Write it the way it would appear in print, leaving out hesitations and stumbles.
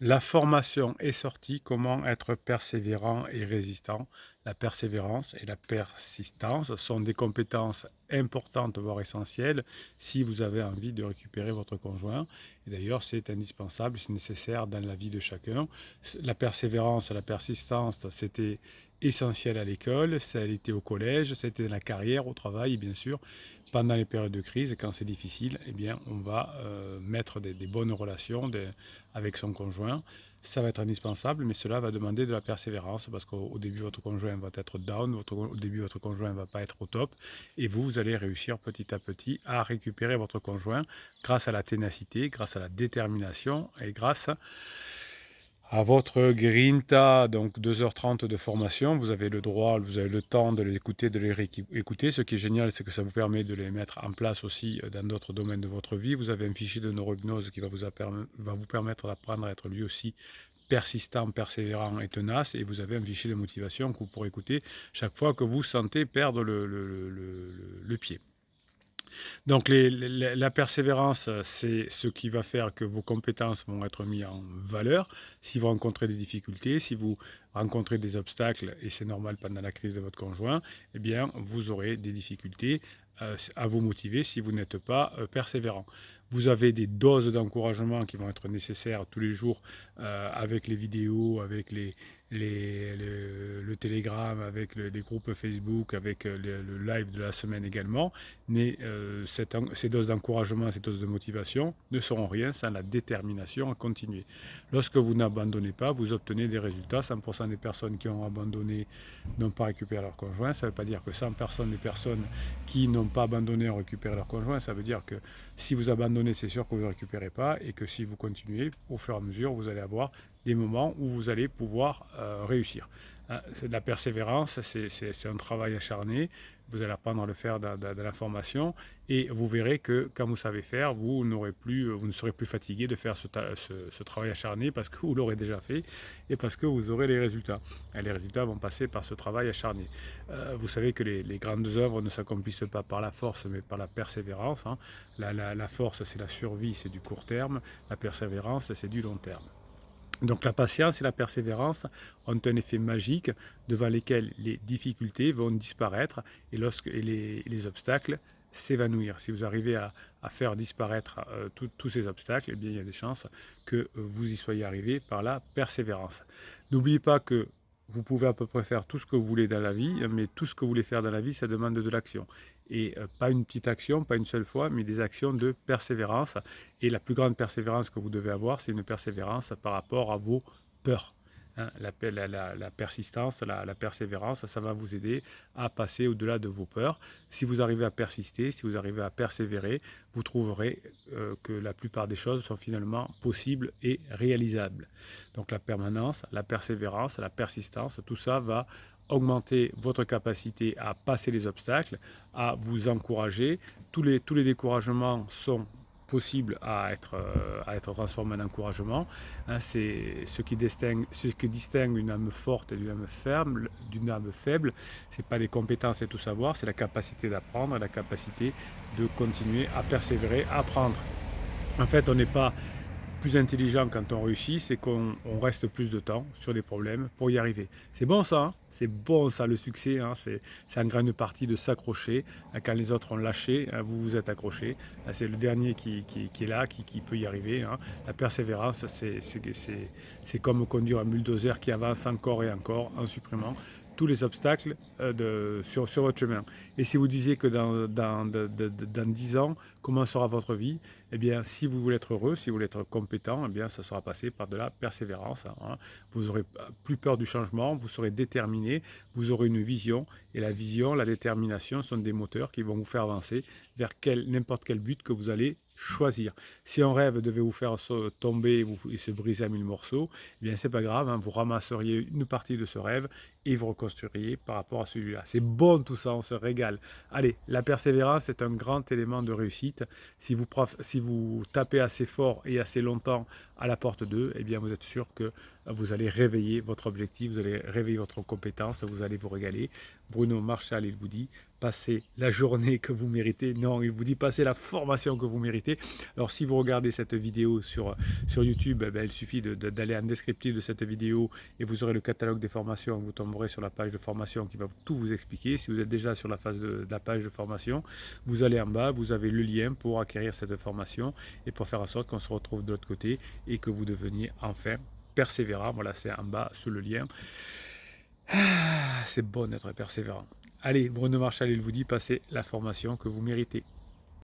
La formation est sortie, comment être persévérant et résistant. La persévérance et la persistance sont des compétences importantes, voire essentielles, si vous avez envie de récupérer votre conjoint. Et d'ailleurs, c'est indispensable, c'est nécessaire dans la vie de chacun. La persévérance, la persistance, c'était essentiel à l'école, ça a été au collège, c'était dans la carrière, au travail, et bien sûr. Pendant les périodes de crise, quand c'est difficile, eh bien, on va mettre des bonnes relations avec son conjoint. Ça va être indispensable, mais cela va demander de la persévérance parce qu'au début, votre conjoint va être down, au début, votre conjoint ne va pas être au top, et vous allez réussir petit à petit à récupérer votre conjoint grâce à la ténacité, grâce à la détermination et grâce à votre grinta, donc 2h30 de formation. Vous avez le droit, vous avez le temps de l'écouter, de les écouter. Ce qui est génial, c'est que ça vous permet de les mettre en place aussi dans d'autres domaines de votre vie. Vous avez un fichier de neurohypnose qui va vous permettre d'apprendre à être lui aussi persistant, persévérant et tenace. Et vous avez un fichier de motivation que vous pourrez écouter chaque fois que vous sentez perdre le pied. Donc la persévérance, c'est ce qui va faire que vos compétences vont être mises en valeur. Si vous rencontrez des difficultés, si vous rencontrez des obstacles, et c'est normal pendant la crise de votre conjoint, eh bien, vous aurez des difficultés à vous motiver si vous n'êtes pas persévérant. Vous avez des doses d'encouragement qui vont être nécessaires tous les jours avec les vidéos, avec le Telegram, avec les groupes Facebook, avec le live de la semaine également. Mais ces doses d'encouragement, ces doses de motivation ne seront rien sans la détermination à continuer. Lorsque vous n'abandonnez pas, vous obtenez des résultats. 100% des personnes qui ont abandonné n'ont pas récupéré leur conjoint. Ça ne veut pas dire que 100% des personnes qui n'ont pas abandonné ont récupéré leur conjoint. Ça veut dire que si vous abandonnez, c'est sûr que vous ne récupérez pas et que si vous continuez, au fur et à mesure, vous allez avoir des moments où vous allez pouvoir réussir. La persévérance, c'est un travail acharné. Vous allez apprendre à le faire dans la formation et vous verrez que quand vous savez faire, vous ne serez plus fatigué de faire ce travail acharné parce que vous l'aurez déjà fait et parce que vous aurez les résultats. Et les résultats vont passer par ce travail acharné. Vous savez que les grandes œuvres ne s'accomplissent pas par la force mais par la persévérance. Hein. La force, c'est la survie, c'est du court terme. La persévérance, c'est du long terme. Donc la patience et la persévérance ont un effet magique devant lesquels les difficultés vont disparaître et les obstacles s'évanouir. Si vous arrivez à faire disparaître tous ces obstacles, eh bien, il y a des chances que vous y soyez arrivé par la persévérance. N'oubliez pas que vous pouvez à peu près faire tout ce que vous voulez dans la vie, mais tout ce que vous voulez faire dans la vie, ça demande de l'action. Et pas une petite action, pas une seule fois, mais des actions de persévérance. Et la plus grande persévérance que vous devez avoir, c'est une persévérance par rapport à vos peurs. Hein, la persistance, la persévérance, ça va vous aider à passer au-delà de vos peurs. Si vous arrivez à persister, si vous arrivez à persévérer, vous trouverez que la plupart des choses sont finalement possibles et réalisables. Donc la permanence, la persévérance, la persistance, tout ça va augmenter votre capacité à passer les obstacles, à vous encourager. Tous les découragements sont possibles à être transformés en encouragement. Hein, c'est ce qui distingue une âme forte d'une âme ferme, d'une âme faible. C'est pas les compétences et tout savoir, c'est la capacité d'apprendre, la capacité de continuer à persévérer, à apprendre. En fait, on n'est pas plus intelligent quand on réussit, c'est qu'on reste plus de temps sur les problèmes pour y arriver. C'est bon ça, hein, c'est bon ça le succès, hein, c'est en grande partie de s'accrocher. Quand les autres ont lâché, hein, vous vous êtes accroché. C'est le dernier qui est là, qui peut y arriver. Hein. La persévérance, c'est comme conduire un bulldozer qui avance encore et encore en supprimant tous les obstacles sur votre chemin. Et si vous disiez que dans 10 ans, comment sera votre vie? Eh bien, si vous voulez être heureux, si vous voulez être compétent, eh bien, ça sera passé par de la persévérance. Hein. Vous n'aurez plus peur du changement, vous serez déterminé, vous aurez une vision. Et la vision, la détermination sont des moteurs qui vont vous faire avancer vers n'importe quel but que vous allez choisir. Si un rêve devait vous faire tomber et se briser en mille morceaux, eh bien, c'est pas grave, hein, vous ramasseriez une partie de ce rêve et vous reconstruiriez par rapport à celui-là. C'est bon tout ça, on se régale. Allez, la persévérance est un grand élément de réussite. Si vous tapez assez fort et assez longtemps à la porte d'eux, eh bien vous êtes sûr que vous allez réveiller votre objectif, vous allez réveiller votre compétence, vous allez vous régaler. Bruno Marchal, il vous dit, passez la journée que vous méritez. Non, il vous dit passez la formation que vous méritez. Alors si vous regardez cette vidéo sur YouTube, il suffit d'aller en descriptif de cette vidéo et vous aurez le catalogue des formations. Vous tomberez sur la page de formation qui va tout vous expliquer. Si vous êtes déjà sur la phase de la page de formation, vous allez en bas, vous avez le lien pour acquérir cette formation et pour faire en sorte qu'on se retrouve de l'autre côté et que vous deveniez enfin persévérant. Voilà, c'est en bas sous le lien. C'est bon d'être persévérant. Allez, Bruno Marchal, il vous dit passez la formation que vous méritez.